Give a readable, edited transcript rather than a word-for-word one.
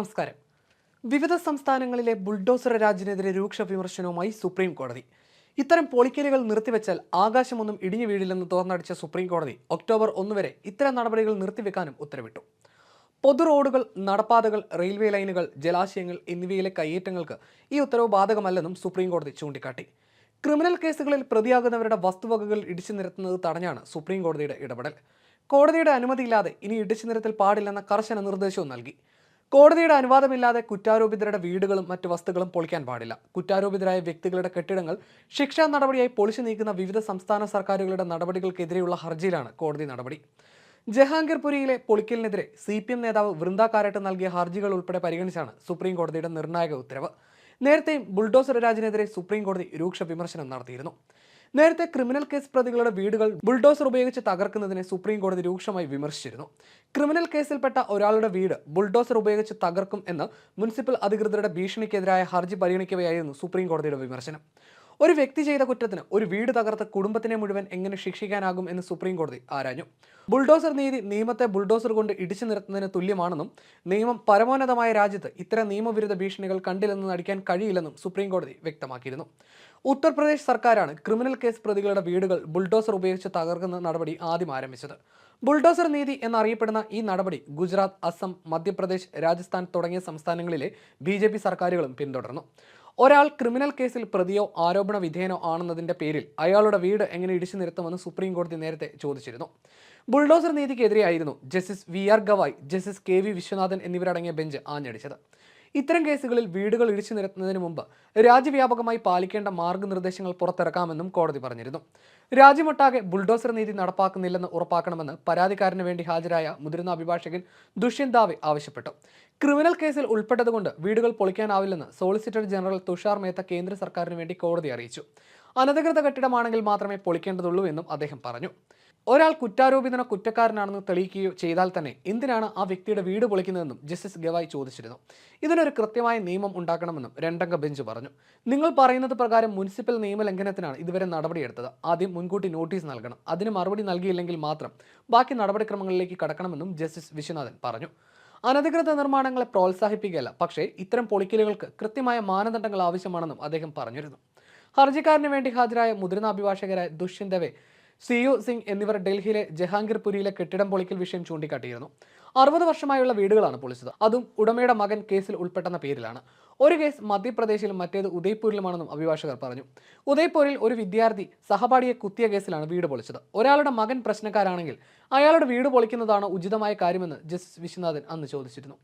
നമസ്കാരം. വിവിധ സംസ്ഥാനങ്ങളിലെ ബുൾഡോസർ രാജിനെതിരെ രൂക്ഷ വിമർശനവുമായി സുപ്രീം കോടതി. ഇത്തരം പൊളിക്കലുകൾ നിർത്തിവെച്ചാൽ ആകാശമൊന്നും ഇടിഞ്ഞു വീഴില്ലെന്ന് തുറന്നടിച്ച സുപ്രീം കോടതി ഒക്ടോബർ 1 വരെ ഇത്തരം നടപടികൾ നിർത്തിവെക്കാനും ഉത്തരവിട്ടു. പൊതു റോഡുകൾ, നടപ്പാതകൾ, റെയിൽവേ ലൈനുകൾ, ജലാശയങ്ങൾ എന്നിവയിലെ കയ്യേറ്റങ്ങൾക്ക് ഈ ഉത്തരവ് ബാധകമല്ലെന്നും സുപ്രീം കോടതി ചൂണ്ടിക്കാട്ടി. ക്രിമിനൽ കേസുകളിൽ പ്രതിയാകുന്നവരുടെ വസ്തുവകകൾ ഇടിച്ചു നിരത്തുന്നത് തടഞ്ഞാണ് സുപ്രീം കോടതിയുടെ ഇടപെടൽ. കോടതിയുടെ അനുമതിയില്ലാതെ ഇനി ഇടിച്ചു നിരത്തൽ പാടില്ലെന്ന കർശന നിർദ്ദേശവും നൽകി. കോടതിയുടെ അനുവാദമില്ലാതെ കുറ്റാരോപിതരുടെ വീടുകളും മറ്റ് വസ്തുക്കളും പൊളിക്കാൻ പാടില്ല. കുറ്റാരോപിതരായ വ്യക്തികളുടെ കെട്ടിടങ്ങൾ ശിക്ഷാ നടപടിയായി പൊളിച്ചു നീക്കുന്ന വിവിധ സംസ്ഥാന സർക്കാരുകളുടെ നടപടികൾക്കെതിരെയുള്ള ഹർജിയിലാണ് കോടതി നടപടി. ജഹാംഗീർപുരിയിലെ പൊളിക്കലിനെതിരെ CPM നേതാവ് വൃന്ദ കാരാട്ട് നൽകിയ ഹർജികൾ ഉൾപ്പെടെ പരിഗണിച്ചാണ് സുപ്രീം കോടതിയുടെ നിർണായക ഉത്തരവ്. നേരത്തെയും ബുൾഡോസർ രാജിനെതിരെ സുപ്രീം കോടതി രൂക്ഷ വിമർശനം നടത്തിയിരുന്നു. നേരത്തെ ക്രിമിനൽ കേസ് പ്രതികളുടെ വീടുകൾ ബുൾഡോസർ ഉപയോഗിച്ച് തകർക്കുന്നതിനെ സുപ്രീം കോടതി രൂക്ഷമായി വിമർശിച്ചിരുന്നു. ക്രിമിനൽ കേസിൽപ്പെട്ട ഒരാളുടെ വീട് ബുൾഡോസർ ഉപയോഗിച്ച് തകർക്കും എന്ന് മുനിസിപ്പൽ അധികൃതരുടെ ഭീഷണിക്കെതിരായ ഹർജി പരിഗണിക്കവെയായിരുന്നു സുപ്രീം കോടതിയുടെ വിമർശനം. ഒരു വ്യക്തി ചെയ്ത കുറ്റത്തിന് ഒരു വീട് തകർത്ത് കുടുംബത്തിനെ മുഴുവൻ എങ്ങനെ ശിക്ഷിക്കാനാകും എന്ന് സുപ്രീം കോടതി ആരാഞ്ഞു. ബുൾഡോസർ നീതി നിയമത്തെ ബുൾഡോസർ കൊണ്ട് ഇടിച്ചു നിരത്തുന്നതിന് തുല്യമാണെന്നും നിയമം പരമോന്നതമായ രാജ്യത്ത് ഇത്തരം നിയമവിരുദ്ധ ഭീഷണികൾ കണ്ടില്ലെന്ന് നടിക്കാൻ കഴിയില്ലെന്നും സുപ്രീം കോടതി വ്യക്തമാക്കിയിരുന്നു. ഉത്തർപ്രദേശ് സർക്കാരാണ് ക്രിമിനൽ കേസ് പ്രതികളുടെ വീടുകൾ ബുൾഡോസർ ഉപയോഗിച്ച് തകർക്കുന്ന നടപടി ആദ്യം ആരംഭിച്ചത്. ബുൾഡോസർ നീതി എന്നറിയപ്പെടുന്ന ഈ നടപടി ഗുജറാത്ത്, അസം, മധ്യപ്രദേശ്, രാജസ്ഥാൻ തുടങ്ങിയ സംസ്ഥാനങ്ങളിലെ BJP സർക്കാരുകളും പിന്തുടർന്നു. ഒരാൾ ക്രിമിനൽ കേസിൽ പ്രതിയോ ആരോപണ വിധേയനോ ആണെന്നതിന്റെ പേരിൽ അയാളുടെ വീട് എങ്ങനെ ഇടിച്ചു നിരത്തുമെന്ന് സുപ്രീം കോടതി നേരത്തെ ചോദിച്ചിരുന്നു. ബുൾഡോസർ നീതിക്കെതിരെയായിരുന്നു justice VR Gavai, justice KV Viswanathan എന്നിവരടങ്ങിയ ബെഞ്ച് ആഞ്ഞടിച്ചത്. ഇത്തരം കേസുകളിൽ വീടുകൾ ഇടിച്ചു നിരത്തുന്നതിന് മുമ്പ് രാജ്യവ്യാപകമായി പാലിക്കേണ്ട മാർഗനിർദ്ദേശങ്ങൾ പുറത്തിറക്കാമെന്നും കോടതി പറഞ്ഞിരുന്നു. രാജ്യമൊട്ടാകെ ബുൾഡോസർ നീതി നടപ്പാക്കുന്നില്ലെന്ന് ഉറപ്പാക്കണമെന്ന് പരാതിക്കാരന് വേണ്ടി ഹാജരായ മുതിർന്ന അഭിഭാഷകൻ ദുഷ്യന്ത് ദാവെ ആവശ്യപ്പെട്ടു. ക്രിമിനൽ കേസിൽ ഉൾപ്പെട്ടതുകൊണ്ട് വീടുകൾ പൊളിക്കാനാവില്ലെന്ന് സോളിസിറ്റർ ജനറൽ തുഷാർ മേത്ത കേന്ദ്ര സർക്കാരിന് വേണ്ടി കോടതി അറിയിച്ചു. അനധികൃത കെട്ടിടമാണെങ്കിൽ മാത്രമേ പൊളിക്കേണ്ടതുള്ളൂ എന്നും അദ്ദേഹം പറഞ്ഞു. ഒരാൾ കുറ്റാരോപിതനോ കുറ്റക്കാരനാണെന്ന് തെളിയിക്കുകയോ ചെയ്താൽ തന്നെ എന്തിനാണ് ആ വ്യക്തിയുടെ വീട് പൊളിക്കുന്നതെന്നും ജസ്റ്റിസ് ഗവായ് ചോദിച്ചിരുന്നു. ഇതിനൊരു കൃത്യമായ നിയമം ഉണ്ടാക്കണമെന്നും രണ്ടംഗ ബെഞ്ച് പറഞ്ഞു. നിങ്ങൾ പറയുന്നത് പ്രകാരം മുനിസിപ്പൽ നിയമലംഘനത്തിനാണ് ഇതുവരെ നടപടിയെടുത്തത്. ആദ്യം മുൻകൂട്ടി നോട്ടീസ് നൽകണം. അതിന് മറുപടി നൽകിയില്ലെങ്കിൽ മാത്രം ബാക്കി നടപടിക്രമങ്ങളിലേക്ക് കടക്കണമെന്നും ജസ്റ്റിസ് വിശ്വനാഥൻ പറഞ്ഞു. അനധികൃത നിർമ്മാണങ്ങളെ പ്രോത്സാഹിപ്പിക്കുകയല്ല, പക്ഷേ ഇത്തരം പൊളിക്കലുകൾക്ക് കൃത്യമായ മാനദണ്ഡങ്ങൾ ആവശ്യമാണെന്നും അദ്ദേഹം പറഞ്ഞിരുന്നു. ഹർജിക്കാരന് വേണ്ടി ഹാജരായ മുതിർന്ന അഭിഭാഷകരായ ദുഷ്യന്ത് ദാവെ, CO സിംഗ് എന്നിവർ ഡൽഹിയിലെ ജഹാംഗീർപുരിയിലെ കെട്ടിടം പൊളിക്കൽ വിഷയം ചൂണ്ടിക്കാട്ടിയിരുന്നു. 60 വർഷമായുള്ള വീടുകളാണ് പൊളിച്ചത്. അതും ഉടമയുടെ മകൻ കേസിൽ ഉൾപ്പെട്ടെന്ന പേരിലാണ്. ഒരു കേസ് മധ്യപ്രദേശിലും മറ്റേത് ഉദയ്പൂരിലുമാണെന്നും അഭിഭാഷകർ പറഞ്ഞു. ഉദയ്പൂരിൽ ഒരു വിദ്യാർത്ഥി സഹപാഠിയെ കുത്തിയ കേസിലാണ് വീട് പൊളിച്ചത്. ഒരാളുടെ മകൻ പ്രശ്നക്കാരാണെങ്കിൽ അയാളുടെ വീട് പൊളിക്കുന്നതാണ് ഉചിതമായ കാര്യമെന്ന് ജസ്റ്റിസ് വിശ്വനാഥൻ അന്ന് ചോദിച്ചിരുന്നു.